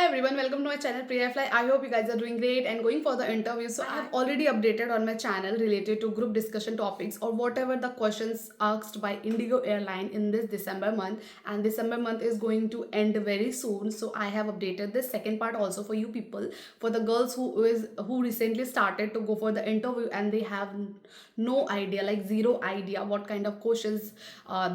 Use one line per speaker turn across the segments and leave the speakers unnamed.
everyone, welcome to my channel Priya Fly. I hope you guys are doing great and going for the interview. So I have already updated on my channel related to group discussion topics or whatever the questions asked by Indigo Airline in this December month. And December month is going to end very soon. So I have updated this second part also for you people, for the girls who recently started to go for the interview and they have no idea, like zero idea what kind of questions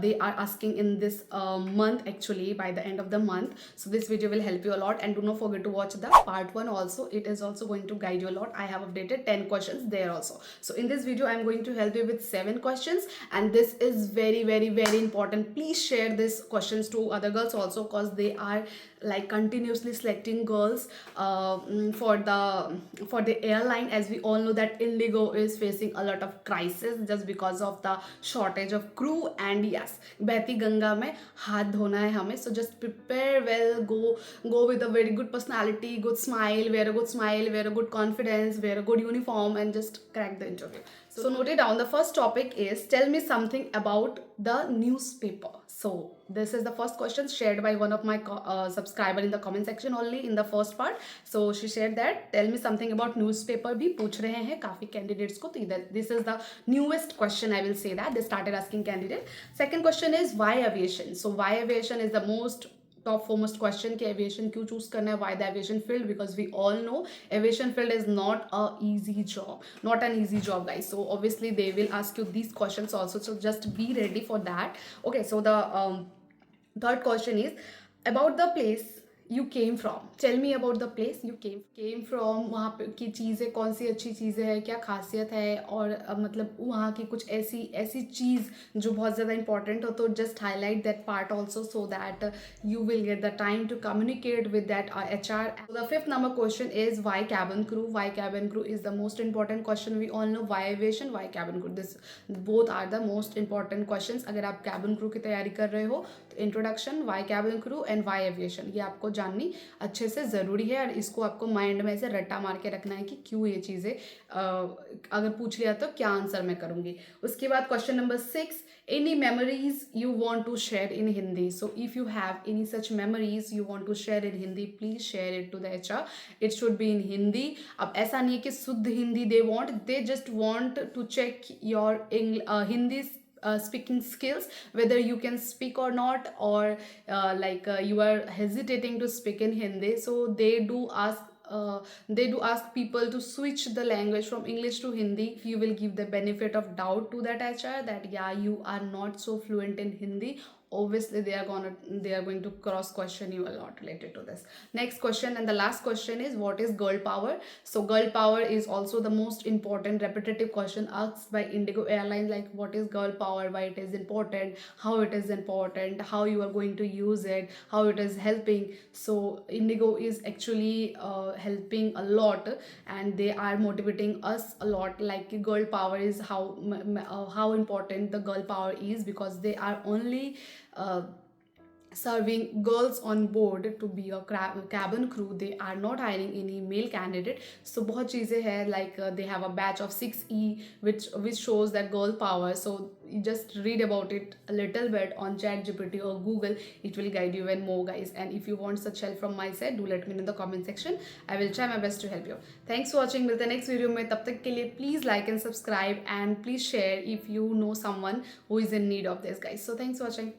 they are asking in this month actually by the end of the month. So this video will help you a lot, and do not forget to watch the part 1 also. It is also going to guide you a lot. I have updated 10 questions there also. So in this video I'm going to help you with 7 questions, and this is very important. Please share these questions to other girls also, because they are like continuously selecting girls for the airline. As we all know that Indigo is facing a lot of crisis just because of the shortage of crew. And yes, बहती गंगा में हाथ धोना है हमें. So just prepare well, go with a very good personality, good smile, wear a good smile, wear a good confidence, wear a good uniform, and just crack the interview. So note it down. The first topic is, tell me something about the newspaper. So this is the first question shared by one of my subscriber in the comment section only in the first part. So she shared that tell me something about newspaper भी पूछ रहे हैं काफी candidates को. तो this is the newest question, I will say that they started asking candidate. Second question is why aviation. So why aviation is the most top foremost question कि aviation क्यों choose करना है, why the aviation field, because we all know aviation field is not a easy job, not an easy job guys. So obviously they will ask you these questions also, so just be ready for that. Okay, so the third question is about the place you came from. Tell me about the place you came from. वहाँ पे की चीज़ें कौन सी अच्छी चीज़ें हैं, क्या खासियत है, और मतलब वहाँ की कुछ ऐसी चीज़ जो बहुत ज़्यादा इंपॉर्टेंट हो. तो just highlight that part also so that you will get the time to communicate with that HR. So the fifth number question is why cabin crew. Why cabin crew is the most important question. We all know why aviation, why cabin crew. This both are the most important questions. अगर आप cabin crew की तैयारी कर रहे हो तो introduction, why cabin crew and why aviation, ये आपको जाननी अच्छे से ज़रूरी है. और इसको आपको माइंड में ऐसे रट्टा मार के रखना है कि क्यों ये चीज़ें अगर पूछ लिया तो क्या आंसर मैं करूँगी. उसके बाद question number 6, any memories you want to share in Hindi. So if you have any such memories you want to share in Hindi, please share it to the HR. It should be in Hindi. अब ऐसा नहीं है कि शुद्ध Hindi they just want to check your Hindi speaking skills, whether you can speak or not, or you are hesitating to speak in Hindi. So they do ask people to switch the language from English to Hindi. You will give the benefit of doubt to that HR that yeah, you are not so fluent in Hindi. Obviously they are going to cross question you a lot related to this. Next question and the last question is what is girl power. So girl power is also the most important repetitive question asked by Indigo Airlines, like what is girl power, why it is important, how it is important, how you are going to use it, how it is helping. So Indigo is actually helping a lot, and they are motivating us a lot. Like girl power is how important the girl power is, because they are only serving girls on board to be a cabin crew. They are not hiring any male candidate. So बहुत चीज़ें हैं, like they have a batch of 6E which shows that girl power. So you just read about it a little bit on ChatGPT or Google. It will guide you even more guys. And if you want such help from my side, do let me know in the comment section. I will try my best to help you. Thanks for watching. मिलते हैं next video में. तब तक के लिए please like and subscribe, and please share if you know someone who is in need of this guys. So thanks for watching.